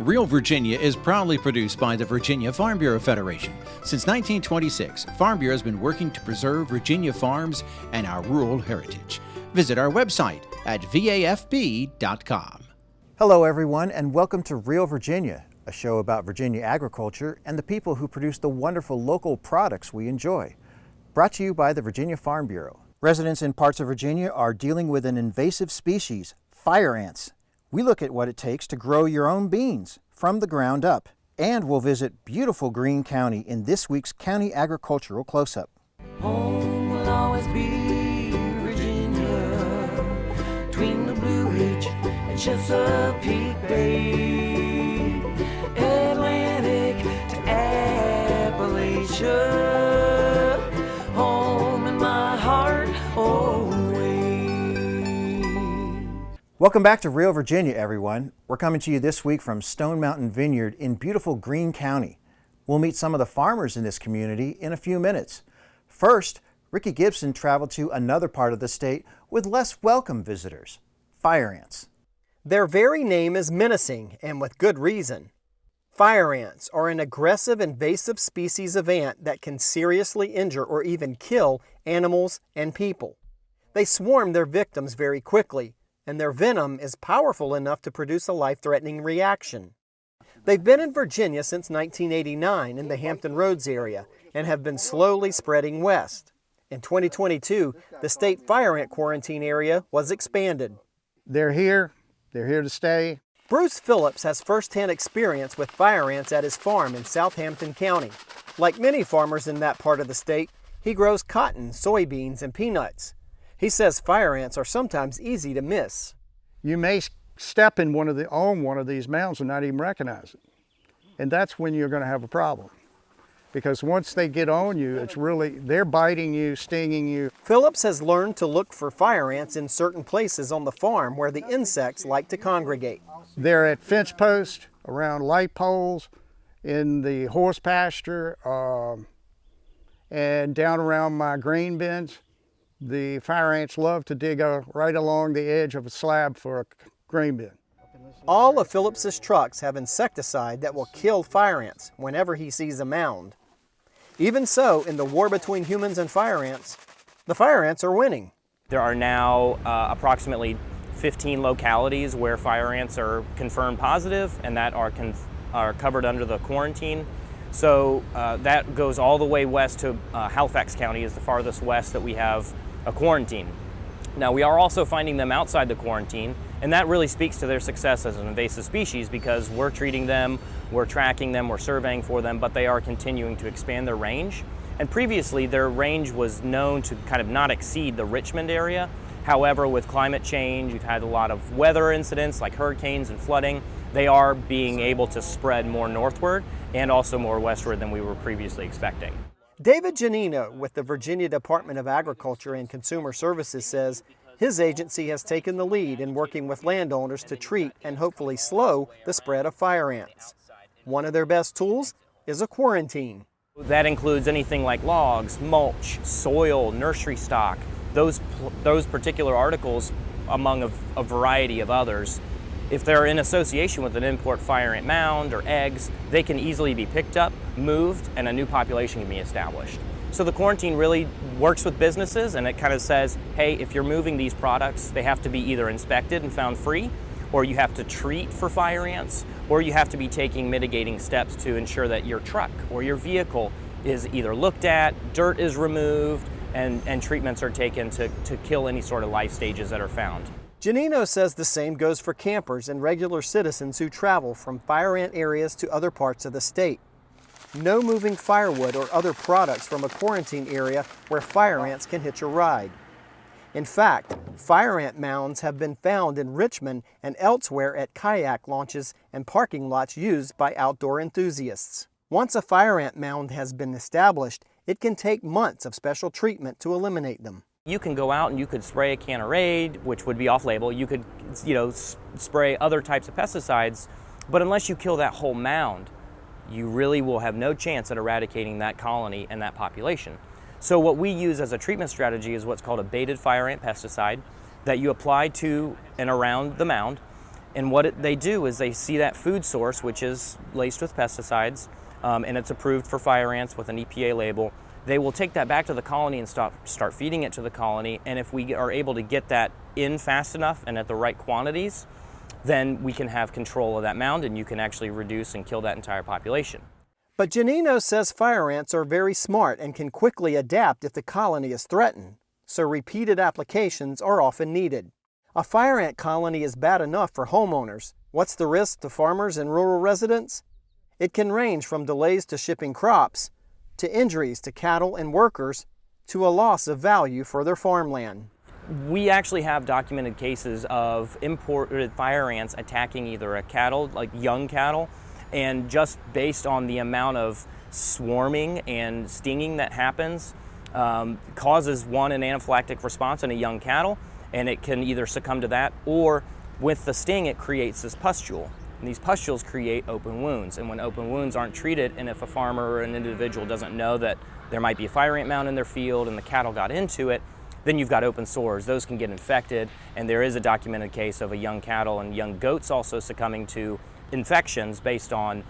Real Virginia is proudly produced by the Virginia Farm Bureau Federation. Since 1926, Farm Bureau has been working to preserve Virginia farms and our rural heritage. Visit our website at vafb.com. Hello everyone, and welcome to Real Virginia, a show about Virginia agriculture and the people who produce the wonderful local products we enjoy. Brought to you by the Virginia Farm Bureau. Residents in parts of Virginia are dealing with an invasive species, fire ants. We look at what it takes to grow your own beans from the ground up. And we'll visit beautiful Greene County in this week's County Agricultural Close-Up. Home will always be Virginia, between the Blue Ridge and Chesapeake Bay, Atlantic to Appalachia, home in my heart always. Welcome back to Real Virginia, everyone. We're coming to you this week from Stone Mountain Vineyard in beautiful Greene County. We'll meet some of the farmers in this community in a few minutes. First, Ricky Gibson traveled to another part of the state with less welcome visitors, fire ants. Their very name is menacing, and with good reason. Fire ants are an aggressive invasive species of ant that can seriously injure or even kill animals and people. They swarm their victims very quickly, and their venom is powerful enough to produce a life-threatening reaction. They've been in Virginia since 1989 in the Hampton Roads area and have been slowly spreading west. In 2022, the state fire ant quarantine area was expanded. They're here to stay. Bruce Phillips has first-hand experience with fire ants at his farm in Southampton County. Like many farmers in that part of the state, he grows cotton, soybeans, and peanuts. He says fire ants are sometimes easy to miss. You may step in on one of these mounds and not even recognize it. And that's when you're going to have a problem. Because once they get on you, they're biting you, stinging you. Phillips has learned to look for fire ants in certain places on the farm where the insects like to congregate. They're at fence posts, around light poles, in the horse pasture, and down around my grain bins. The fire ants love to dig right along the edge of a slab for a grain bin. All of Phillips's trucks have insecticide that will kill fire ants whenever he sees a mound. Even so, in the war between humans and fire ants, the fire ants are winning. There are now approximately 15 localities where fire ants are confirmed positive and that are covered under the quarantine. So that goes all the way west to Halifax County is the farthest west that we have a quarantine. Now we are also finding them outside the quarantine, and that really speaks to their success as an invasive species because we're treating them, we're tracking them, we're surveying for them, but they are continuing to expand their range. And previously their range was known to kind of not exceed the Richmond area. However, with climate change, you've had a lot of weather incidents like hurricanes and flooding. They are being able to spread more northward and also more westward than we were previously expecting. David Giannino with the Virginia Department of Agriculture and Consumer Services says his agency has taken the lead in working with landowners to treat and hopefully slow the spread of fire ants. One of their best tools is a quarantine. That includes anything like logs, mulch, soil, nursery stock, those particular articles among a variety of others. If they're in association with an import fire ant mound or eggs, they can easily be picked up, moved, and a new population can be established. So the quarantine really works with businesses, and it kind of says, hey, if you're moving these products, they have to be either inspected and found free, or you have to treat for fire ants, or you have to be taking mitigating steps to ensure that your truck or your vehicle is either looked at, dirt is removed, and treatments are taken to kill any sort of life stages that are found. Giannino says the same goes for campers and regular citizens who travel from fire ant areas to other parts of the state. No moving firewood or other products from a quarantine area where fire ants can hitch a ride. In fact, fire ant mounds have been found in Richmond and elsewhere at kayak launches and parking lots used by outdoor enthusiasts. Once a fire ant mound has been established, it can take months of special treatment to eliminate them. You can go out and you could spray a can of Raid, which would be off-label. You could, spray other types of pesticides, but unless you kill that whole mound, you really will have no chance at eradicating that colony and that population. So what we use as a treatment strategy is what's called a baited fire ant pesticide that you apply to and around the mound, And what they do is they see that food source, which is laced with pesticides, and it's approved for fire ants with an EPA label. They will take that back to the colony and start feeding it to the colony. And if we are able to get that in fast enough and at the right quantities, then we can have control of that mound and you can actually reduce and kill that entire population. But Giannino says fire ants are very smart and can quickly adapt if the colony is threatened, so repeated applications are often needed. A fire ant colony is bad enough for homeowners. What's the risk to farmers and rural residents? It can range from delays to shipping crops, to injuries to cattle and workers, to a loss of value for their farmland. We actually have documented cases of imported fire ants attacking either a cattle, like young cattle, and just based on the amount of swarming and stinging that happens, causes an anaphylactic response in a young cattle, and it can either succumb to that, or with the sting it creates this pustule. And these pustules create open wounds, and when open wounds aren't treated, and if a farmer or an individual doesn't know that there might be a fire ant mound in their field and the cattle got into it, then you've got open sores. Those can get infected, and there is a documented case of a young cattle and young goats also succumbing to infections based on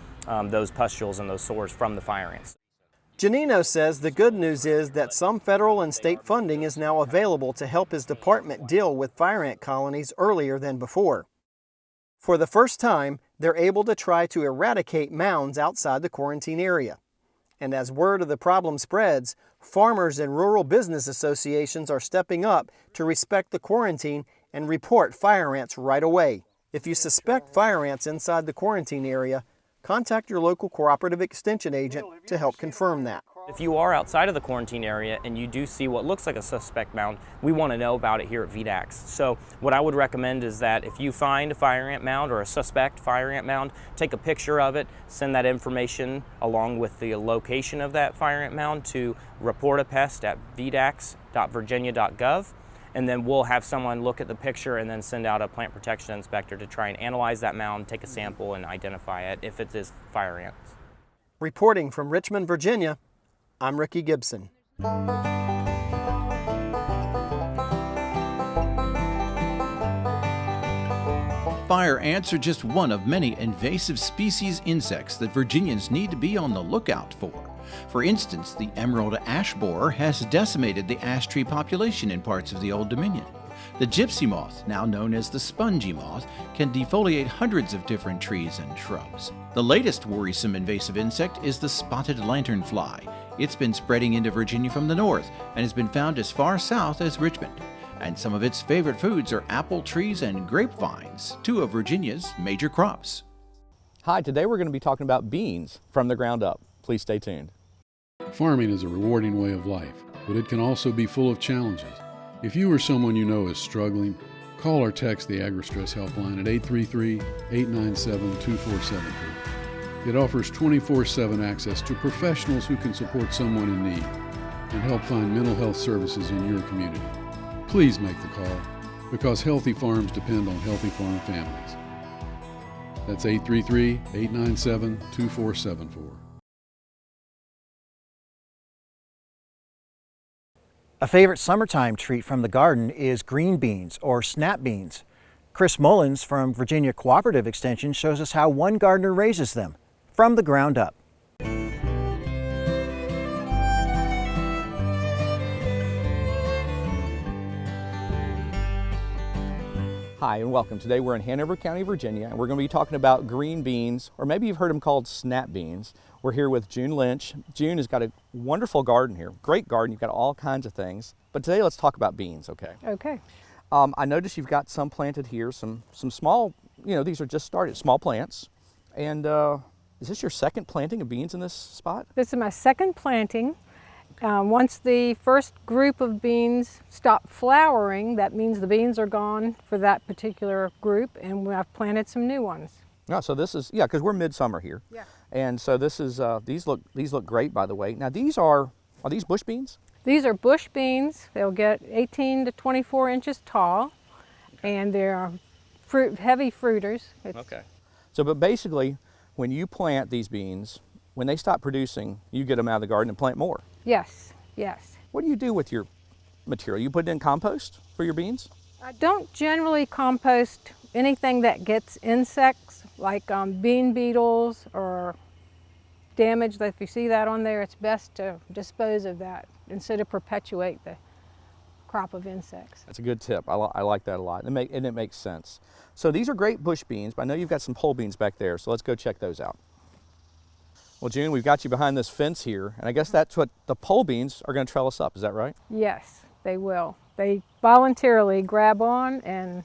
those pustules and those sores from the fire ants. Giannino says the good news is that some federal and state funding is now available to help his department deal with fire ant colonies earlier than before. For the first time, they're able to try to eradicate mounds outside the quarantine area. And as word of the problem spreads, farmers and rural business associations are stepping up to respect the quarantine and report fire ants right away. If you suspect fire ants inside the quarantine area, contact your local cooperative extension agent to help confirm that. If you are outside of the quarantine area and you do see what looks like a suspect mound, we want to know about it here at VDAX. So what I would recommend is that if you find a fire ant mound or a suspect fire ant mound, take a picture of it, send that information along with the location of that fire ant mound to reportapest@vdax.virginia.gov. And then we'll have someone look at the picture and then send out a plant protection inspector to try and analyze that mound, take a sample, and identify it if it is fire ants. Reporting from Richmond, Virginia, I'm Ricky Gibson. Fire ants are just one of many invasive species insects that Virginians need to be on the lookout for. For instance, the emerald ash borer has decimated the ash tree population in parts of the Old Dominion. The gypsy moth, now known as the spongy moth, can defoliate hundreds of different trees and shrubs. The latest worrisome invasive insect is the spotted lanternfly. It's been spreading into Virginia from the north and has been found as far south as Richmond. And some of its favorite foods are apple trees and grapevines, two of Virginia's major crops. Hi, today we're going to be talking about beans from the ground up. Please stay tuned. Farming is a rewarding way of life, but it can also be full of challenges. If you or someone you know is struggling, call or text the AgriStress helpline at 833-897-2473. It offers 24/7 access to professionals who can support someone in need and help find mental health services in your community. Please make the call, because healthy farms depend on healthy farm families. That's 833-897-2474. A favorite summertime treat from the garden is green beans or snap beans. Chris Mullins from Virginia Cooperative Extension shows us how one gardener raises them from the ground up. Hi and welcome. Today we're in Hanover County, Virginia, and we're going to be talking about green beans, or maybe you've heard them called snap beans. We're here with June Lynch. June has got a wonderful garden here, great garden. You've got all kinds of things. But today let's talk about beans, okay? Okay. I noticed you've got some planted here, some small, these are just started, small plants. And is this your second planting of beans in this spot? This is my second planting. Once the first group of beans stop flowering, that means the beans are gone for that particular group, and I've planted some new ones. Oh, so this is, because we're midsummer here. Yeah. And so this is, these look great, by the way. Now these are these bush beans? These are bush beans. They'll get 18 to 24 inches tall, and they're heavy fruiters. Okay. So, but basically, when you plant these beans, when they stop producing, you get them out of the garden and plant more. Yes, yes. What do you do with your material? You put it in compost for your beans? I don't generally compost anything that gets insects, like bean beetles or damage, that if you see that on there, it's best to dispose of that instead of perpetuate the crop of insects. That's a good tip. I like that a lot, and it makes sense. So these are great bush beans, but I know you've got some pole beans back there, so let's go check those out. Well, June, we've got you behind this fence here, and I guess that's what the pole beans are going to trellis up, is that right? Yes, they will. They voluntarily grab on and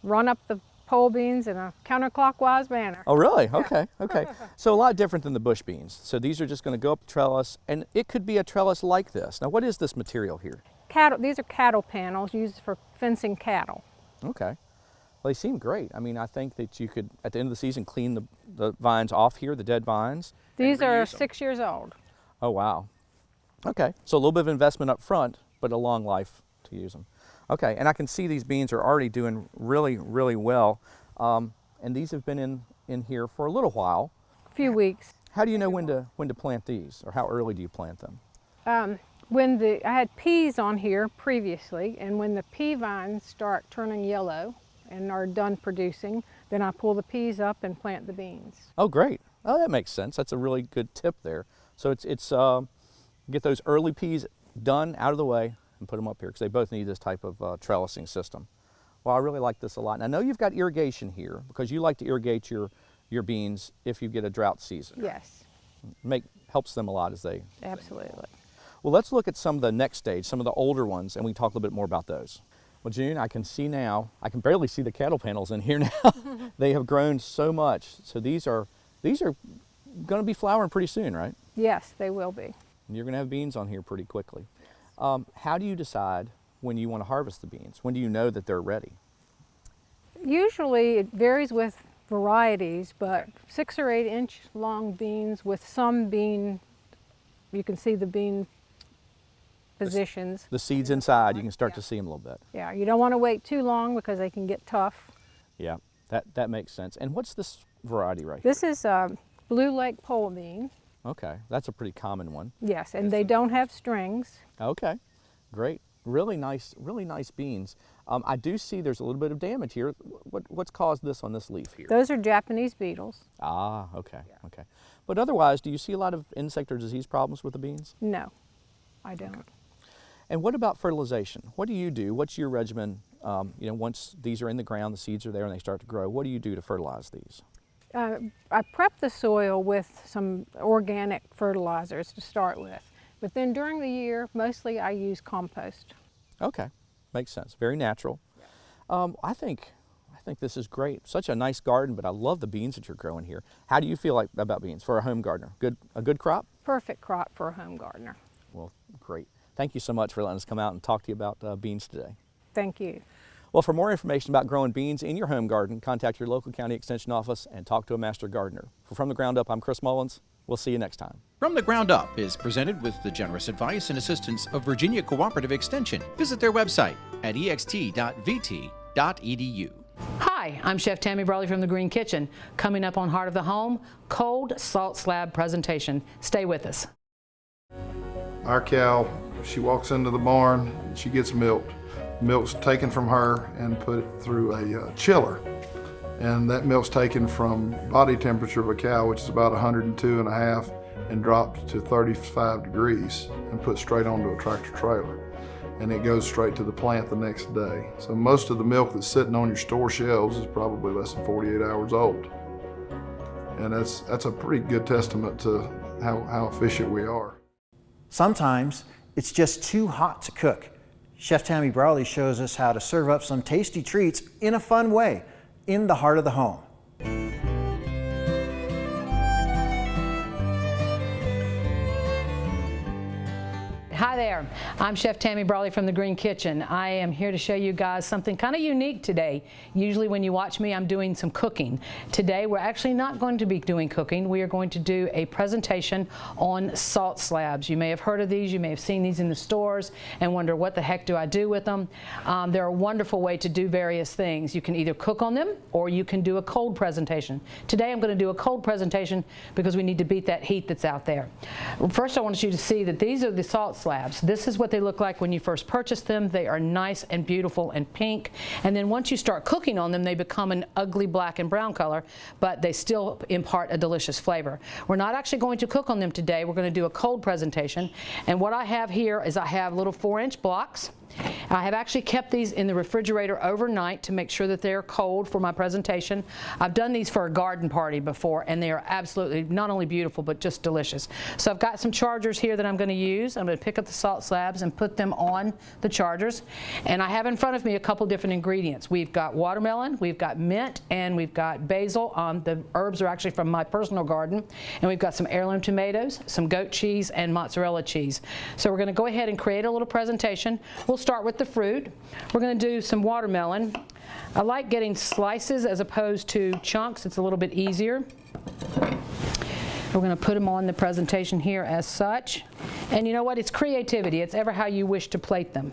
run up the pole beans in a counterclockwise manner. Oh, really? Okay, okay. So a lot different than the bush beans. So these are just going to go up the trellis, and it could be a trellis like this. Now, what is this material here? Cattle. These are cattle panels used for fencing cattle. Okay. Well, they seem great. I mean, I think that you could, at the end of the season, clean the vines off here, the dead vines. These are 6 years old. Oh, wow. Okay. So a little bit of investment up front, but a long life to use them. Okay, and I can see these beans are already doing really, really well. And these have been in here for a little while. A few weeks. How do you know when to plant these, or how early do you plant them? I had peas on here previously, and when the pea vines start turning yellow and are done producing, then I pull the peas up and plant the beans. Oh, great. Oh, that makes sense. That's a really good tip there. So it's get those early peas done, out of the way, and put them up here, because they both need this type of trellising system. Well, I really like this a lot. And I know you've got irrigation here, because you like to irrigate your beans if you get a drought season. Yes. Helps them a lot as they... Absolutely. Well, let's look at some of the next stage, some of the older ones, and we can talk a little bit more about those. Well, June, I can see now, I can barely see the cattle panels in here now. They have grown so much. So these are going to be flowering pretty soon, right? Yes, they will be. And you're going to have beans on here pretty quickly. How do you decide when you want to harvest the beans? When do you know that they're ready? Usually it varies with varieties, but 6 or 8 inch long beans with some bean, you can see the bean positions. The seeds inside, you can start to see them a little bit. Yeah, you don't want to wait too long because they can get tough. Yeah, that makes sense. And what's this variety right here? This is Blue Lake pole bean. Okay, that's a pretty common one. Yes, and they don't have strings. Okay, great. Really nice beans. I do see there's a little bit of damage here. What's caused this on this leaf here? Those are Japanese beetles. Ah, okay, okay. But otherwise, do you see a lot of insect or disease problems with the beans? No, I don't. Okay. And what about fertilization? What do you do? What's your regimen? Once these are in the ground, the seeds are there and they start to grow, what do you do to fertilize these? I prep the soil with some organic fertilizers to start with. But then during the year, mostly I use compost. Okay, makes sense. Very natural. Yeah. I think this is great. Such a nice garden, but I love the beans that you're growing here. How do you feel about beans for a home gardener? A good crop? Perfect crop for a home gardener. Well, great. Thank you so much for letting us come out and talk to you about beans today. Thank you. Well, for more information about growing beans in your home garden, contact your local county extension office and talk to a master gardener. For From the Ground Up, I'm Chris Mullins. We'll see you next time. From the Ground Up is presented with the generous advice and assistance of Virginia Cooperative Extension. Visit their website at ext.vt.edu. Hi, I'm Chef Tammy Brawley from the Greene Kitchen. Coming up on Heart of the Home, cold salt slab presentation. Stay with us. Our cow, she walks into the barn, she gets milked. Milk's taken from her and put through a chiller. And that milk's taken from body temperature of a cow, which is about 102.5, and dropped to 35 degrees and put straight onto a tractor trailer. And it goes straight to the plant the next day. So most of the milk that's sitting on your store shelves is probably less than 48 hours old. And that's a pretty good testament to how efficient we are. Sometimes it's just too hot to cook. Chef Tammy Brawley shows us how to serve up some tasty treats in a fun way in the heart of the home. Hi there, I'm Chef Tammy Brawley from the Greene Kitchen. I am here to show you guys something kind of unique today. Usually when you watch me, I'm doing some cooking. Today we're actually not going to be doing cooking. We are going to do a presentation on salt slabs. You may have heard of these, you may have seen these in the stores and wonder what the heck do I do with them. They're a wonderful way to do various things. You can either cook on them or you can do a cold presentation. Today I'm going to do a cold presentation because we need to beat that heat that's out there. First I want you to see that these are the salt slabs slabs. This is what they look like when you first purchase them. They are nice and beautiful and pink, and then once you start cooking on them, they become an ugly black and brown color, but they still impart a delicious flavor. We're not actually going to cook on them today. We're going to do a cold presentation, and what I have here is I have little 4-inch blocks. I have actually kept these in the refrigerator overnight to make sure that they're cold for my presentation. I've done these for a garden party before, and they are absolutely not only beautiful but just delicious. So I've got some chargers here that I'm going to use. I'm going to pick up the salt slabs and put them on the chargers. And I have in front of me a couple different ingredients. We've got watermelon, we've got mint, and we've got basil. The herbs are actually from my personal garden. And we've got some heirloom tomatoes, some goat cheese, and mozzarella cheese. So we're going to go ahead and create a little presentation. We'll start with the fruit. We're going to do some watermelon. I like getting slices as opposed to chunks. It's a little bit easier. We're going to put them on the presentation here as such. And you know what? It's creativity. It's ever how you wish to plate them.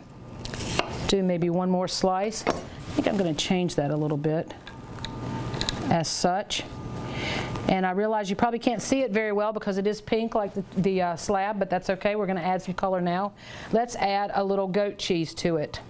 Do maybe one more slice. I think I'm going to change that a little bit as such. And I realize you probably can't see it very well because it is pink like the slab, but that's okay. We're going to add some color now. Let's add a little goat cheese to it.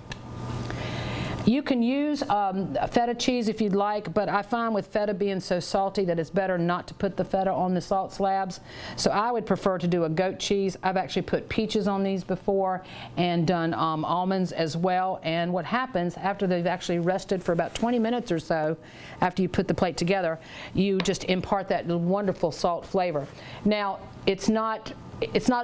You can use feta cheese if you'd like, but I find with feta being so salty that it's better not to put the feta on the salt slabs. So I would prefer to do a goat cheese. I've actually put peaches on these before and done almonds as well. And what happens after they've actually rested for about 20 minutes or so, after you put the plate together, you just impart that wonderful salt flavor. Now, it's not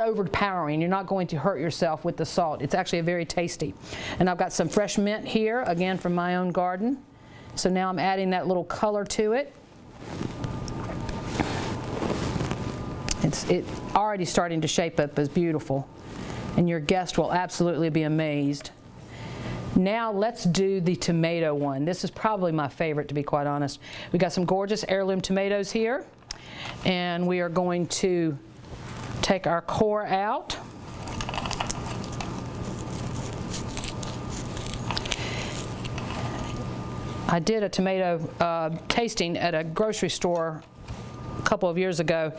overpowering. You're not going to hurt yourself with the salt. It's actually very tasty. And I've got some fresh mint here, again from my own garden. So now I'm adding that little color to it. It's already starting to shape up as beautiful. And your guest will absolutely be amazed. Now let's do the tomato one. This is probably my favorite, to be quite honest. We got some gorgeous heirloom tomatoes here. And we are going to take our core out. I did a tomato tasting at a grocery store a couple of years ago,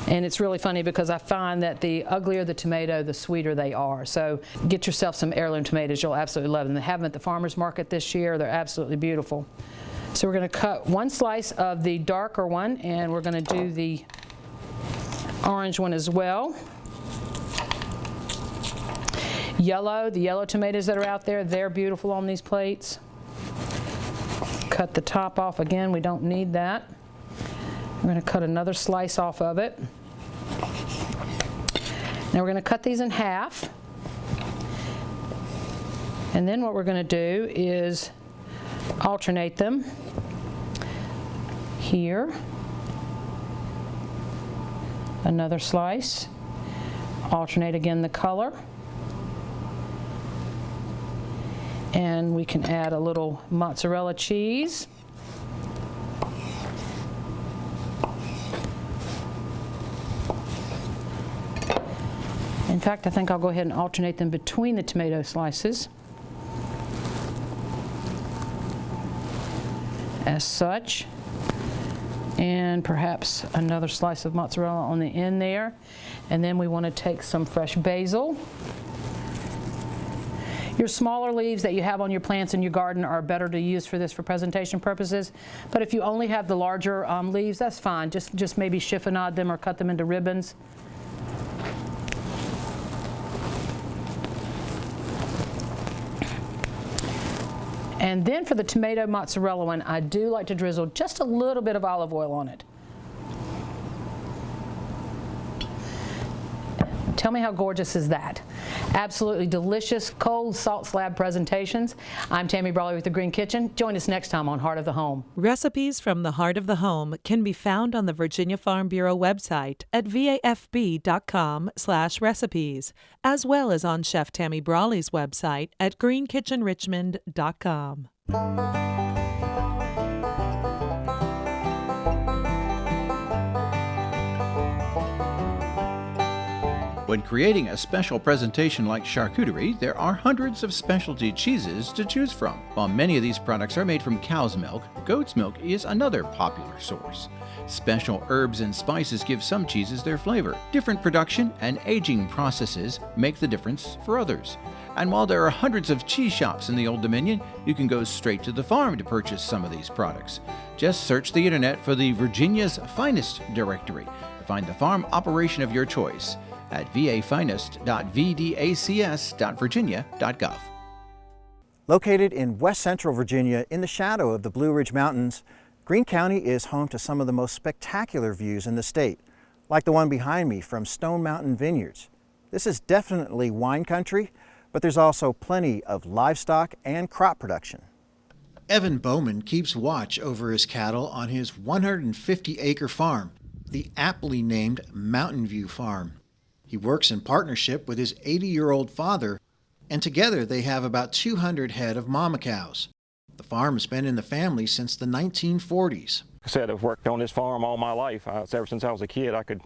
and it's really funny because I find that the uglier the tomato, the sweeter they are. So get yourself some heirloom tomatoes. You'll absolutely love them. They have them at the farmer's market this year. They're absolutely beautiful. So we're going to cut one slice of the darker one, and we're going to do the orange one as well. Yellow, the yellow tomatoes that are out there, they're beautiful on these plates. Cut the top off again, we don't need that. I'm going to cut another slice off of it. Now we're going to cut these in half. And then what we're going to do is alternate them here. Another slice. Alternate again the color. And we can add a little mozzarella cheese. In fact, I think I'll go ahead and alternate them between the tomato slices as such. And perhaps another slice of mozzarella on the end there. And then we want to take some fresh basil. Your smaller leaves that you have on your plants in your garden are better to use for this for presentation purposes. But if you only have the larger leaves, that's fine. Just maybe chiffonade them or cut them into ribbons. And then for the tomato mozzarella one, I do like to drizzle just a little bit of olive oil on it. Tell me how gorgeous is that? Absolutely delicious cold salt slab presentations. I'm Tammy Brawley with the Greene Kitchen. Join us next time on Heart of the Home. Recipes from the Heart of the Home can be found on the Virginia Farm Bureau website at vafb.com/recipes, as well as on Chef Tammy Brawley's website at greenkitchenrichmond.com. When creating a special presentation like charcuterie, there are hundreds of specialty cheeses to choose from. While many of these products are made from cow's milk, goat's milk is another popular source. Special herbs and spices give some cheeses their flavor. Different production and aging processes make the difference for others. And while there are hundreds of cheese shops in the Old Dominion, you can go straight to the farm to purchase some of these products. Just search the internet for the Virginia's Finest directory to find the farm operation of your choice at vafinest.vdacs.virginia.gov. Located in west central Virginia in the shadow of the Blue Ridge Mountains, Greene County is home to some of the most spectacular views in the state, like the one behind me from Stone Mountain Vineyards. This is definitely wine country, but there's also plenty of livestock and crop production. Evan Bowman keeps watch over his cattle on his 150-acre farm, the aptly named Mountain View Farm. He works in partnership with his 80-year-old father, and together they have about 200 head of mama cows. The farm has been in the family since the 1940s. I said I've worked on this farm all my life. Ever since I was a kid, I could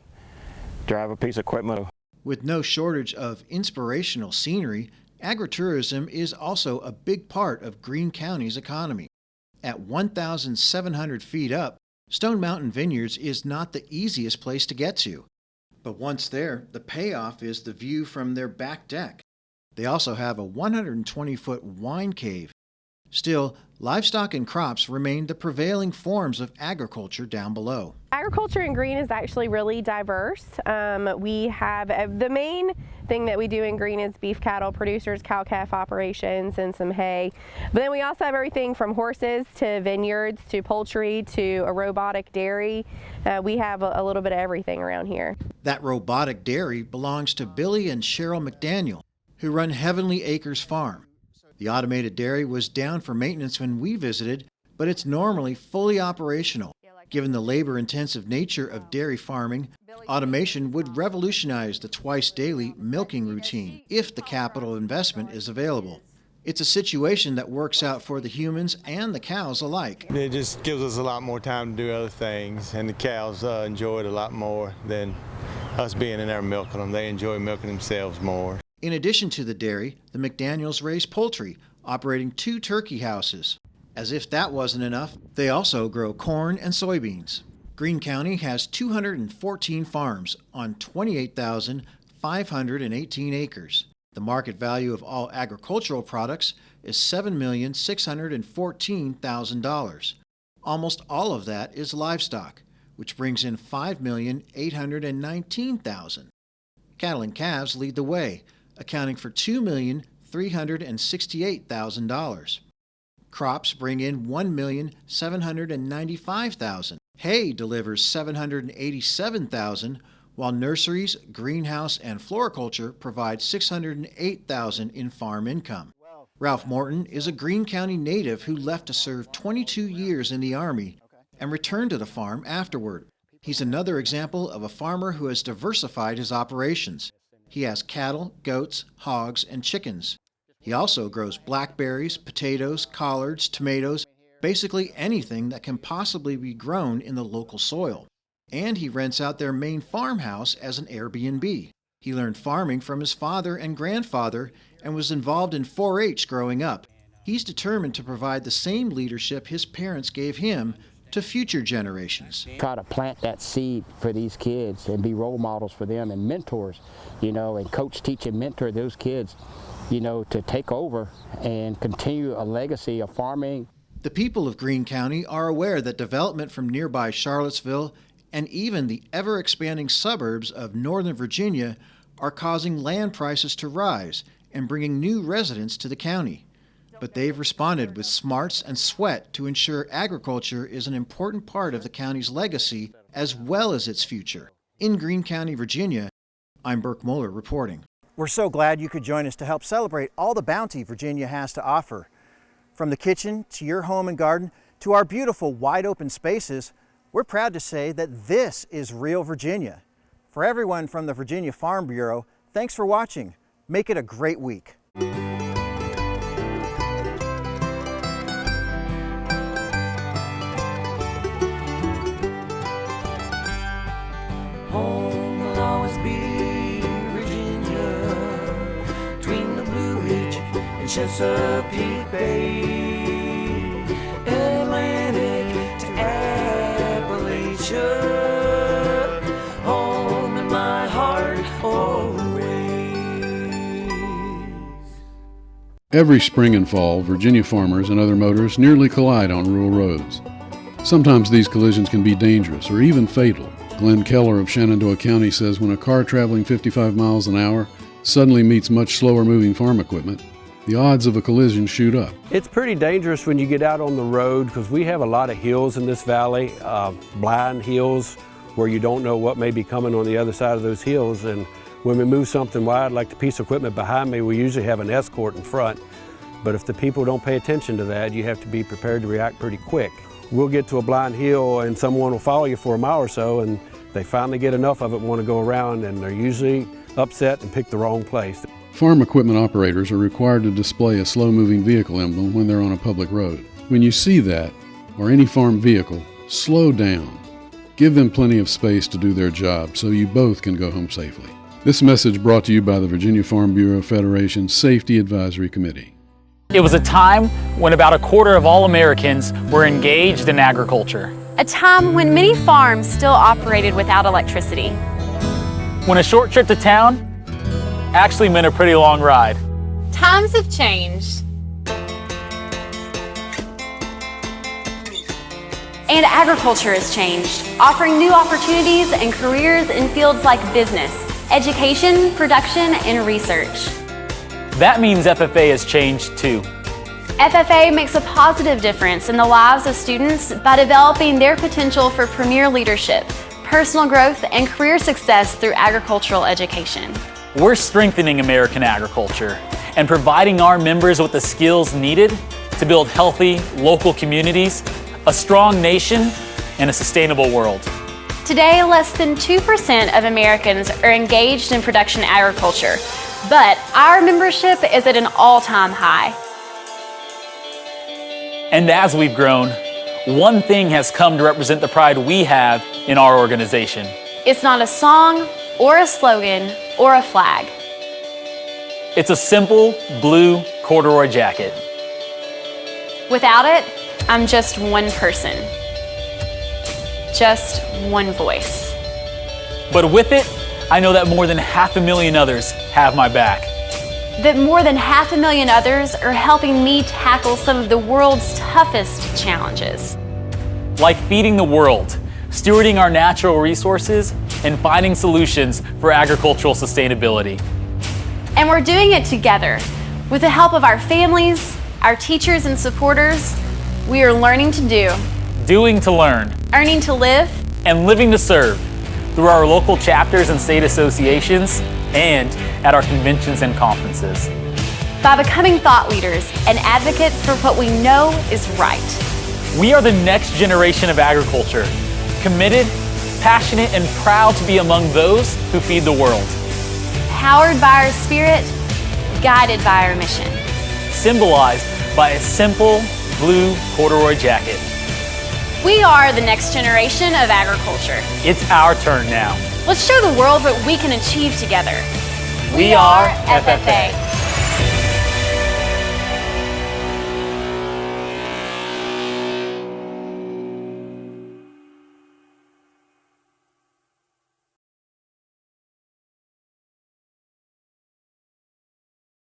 drive a piece of equipment. With no shortage of inspirational scenery, agritourism is also a big part of Greene County's economy. At 1,700 feet up, Stone Mountain Vineyards is not the easiest place to get to. But once there, the payoff is the view from their back deck. They also have a 120-foot wine cave. Still, livestock and crops remain the prevailing forms of agriculture down below. Agriculture in Greene is actually really diverse. We have the main thing that we do in Greene is beef cattle producers, cow-calf operations, and some hay. But then we also have everything from horses to vineyards to poultry to a robotic dairy. We have a little bit of everything around here. That robotic dairy belongs to Billy and Cheryl McDaniel, who run Heavenly Acres Farm. The automated dairy was down for maintenance when we visited, but it's normally fully operational. Given the labor-intensive nature of dairy farming, automation would revolutionize the twice-daily milking routine if the capital investment is available. It's a situation that works out for the humans and the cows alike. It just gives us a lot more time to do other things, and the cows enjoy it a lot more than us being in there milking them. They enjoy milking themselves more. In addition to the dairy, the McDaniels raise poultry, operating 2 turkey houses. As if that wasn't enough, they also grow corn and soybeans. Greene County has 214 farms on 28,518 acres. The market value of all agricultural products is $7,614,000. Almost all of that is livestock, which brings in $5,819,000. Cattle and calves lead the way, accounting for $2,368,000. Crops bring in $1,795,000. Hay delivers $787,000, while nurseries, greenhouse, and floriculture provide $608,000 in farm income. Ralph Morton is a Greene County native who left to serve 22 years in the Army and returned to the farm afterward. He's another example of a farmer who has diversified his operations. He has cattle, goats, hogs, and chickens. He also grows blackberries, potatoes, collards, tomatoes, basically anything that can possibly be grown in the local soil. And he rents out their main farmhouse as an Airbnb. He learned farming from his father and grandfather and was involved in 4-H growing up. He's determined to provide the same leadership his parents gave him to future generations. Try to plant that seed for these kids and be role models for them and mentors, and coach, teach, and mentor those kids, to take over and continue a legacy of farming. The people of Greene County are aware that development from nearby Charlottesville and even the ever-expanding suburbs of Northern Virginia are causing land prices to rise and bringing new residents to the county. But they've responded with smarts and sweat to ensure agriculture is an important part of the county's legacy as well as its future. In Greene County, Virginia, I'm Burke Moeller reporting. We're so glad you could join us to help celebrate all the bounty Virginia has to offer. From the kitchen to your home and garden to our beautiful wide open spaces, we're proud to say that this is real Virginia. For everyone from the Virginia Farm Bureau, thanks for watching. Make it a great week. Home will always be Virginia. Chesapeake Bay, Atlantic to Appalachia, home in my heart always. Every spring and fall, Virginia farmers and other motorists nearly collide on rural roads. Sometimes these collisions can be dangerous or even fatal. Glenn Keller of Shenandoah County says when a car traveling 55 miles an hour suddenly meets much slower moving farm equipment, the odds of a collision shoot up. It's pretty dangerous when you get out on the road because we have a lot of hills in this valley, blind hills where you don't know what may be coming on the other side of those hills. And when we move something wide, like the piece of equipment behind me, we usually have an escort in front. But if the people don't pay attention to that, you have to be prepared to react pretty quick. We'll get to a blind hill and someone will follow you for a mile or so, and they finally get enough of it and want to go around, and they're usually upset and pick the wrong place. Farm equipment operators are required to display a slow-moving vehicle emblem when they're on a public road. When you see that, or any farm vehicle, slow down. Give them plenty of space to do their job so you both can go home safely. This message brought to you by the Virginia Farm Bureau Federation Safety Advisory Committee. It was a time when about a quarter of all Americans were engaged in agriculture. A time when many farms still operated without electricity. When a short trip to town actually meant a pretty long ride. Times have changed. And agriculture has changed, offering new opportunities and careers in fields like business, education, production, and research. That means FFA has changed too. FFA makes a positive difference in the lives of students by developing their potential for premier leadership, personal growth, and career success through agricultural education. We're strengthening American agriculture and providing our members with the skills needed to build healthy local communities, a strong nation, and a sustainable world. Today, less than 2% of Americans are engaged in production agriculture, but our membership is at an all-time high. And as we've grown, one thing has come to represent the pride we have in our organization. It's not a song or a slogan or a flag. It's a simple blue corduroy jacket. Without it, I'm just one person. Just one voice. But with it, I know that more than 500,000 others have my back. That more than 500,000 others are helping me tackle some of the world's toughest challenges. Like feeding the world, stewarding our natural resources, and finding solutions for agricultural sustainability. And we're doing it together. With the help of our families, our teachers and supporters, we are learning to do, doing to learn, earning to live, and living to serve through our local chapters and state associations and at our conventions and conferences. By becoming thought leaders and advocates for what we know is right. We are the next generation of agriculture, committed, passionate, and proud to be among those who feed the world. Powered by our spirit, guided by our mission. Symbolized by a simple blue corduroy jacket. We are the next generation of agriculture. It's our turn now. Let's show the world what we can achieve together. We are FFA.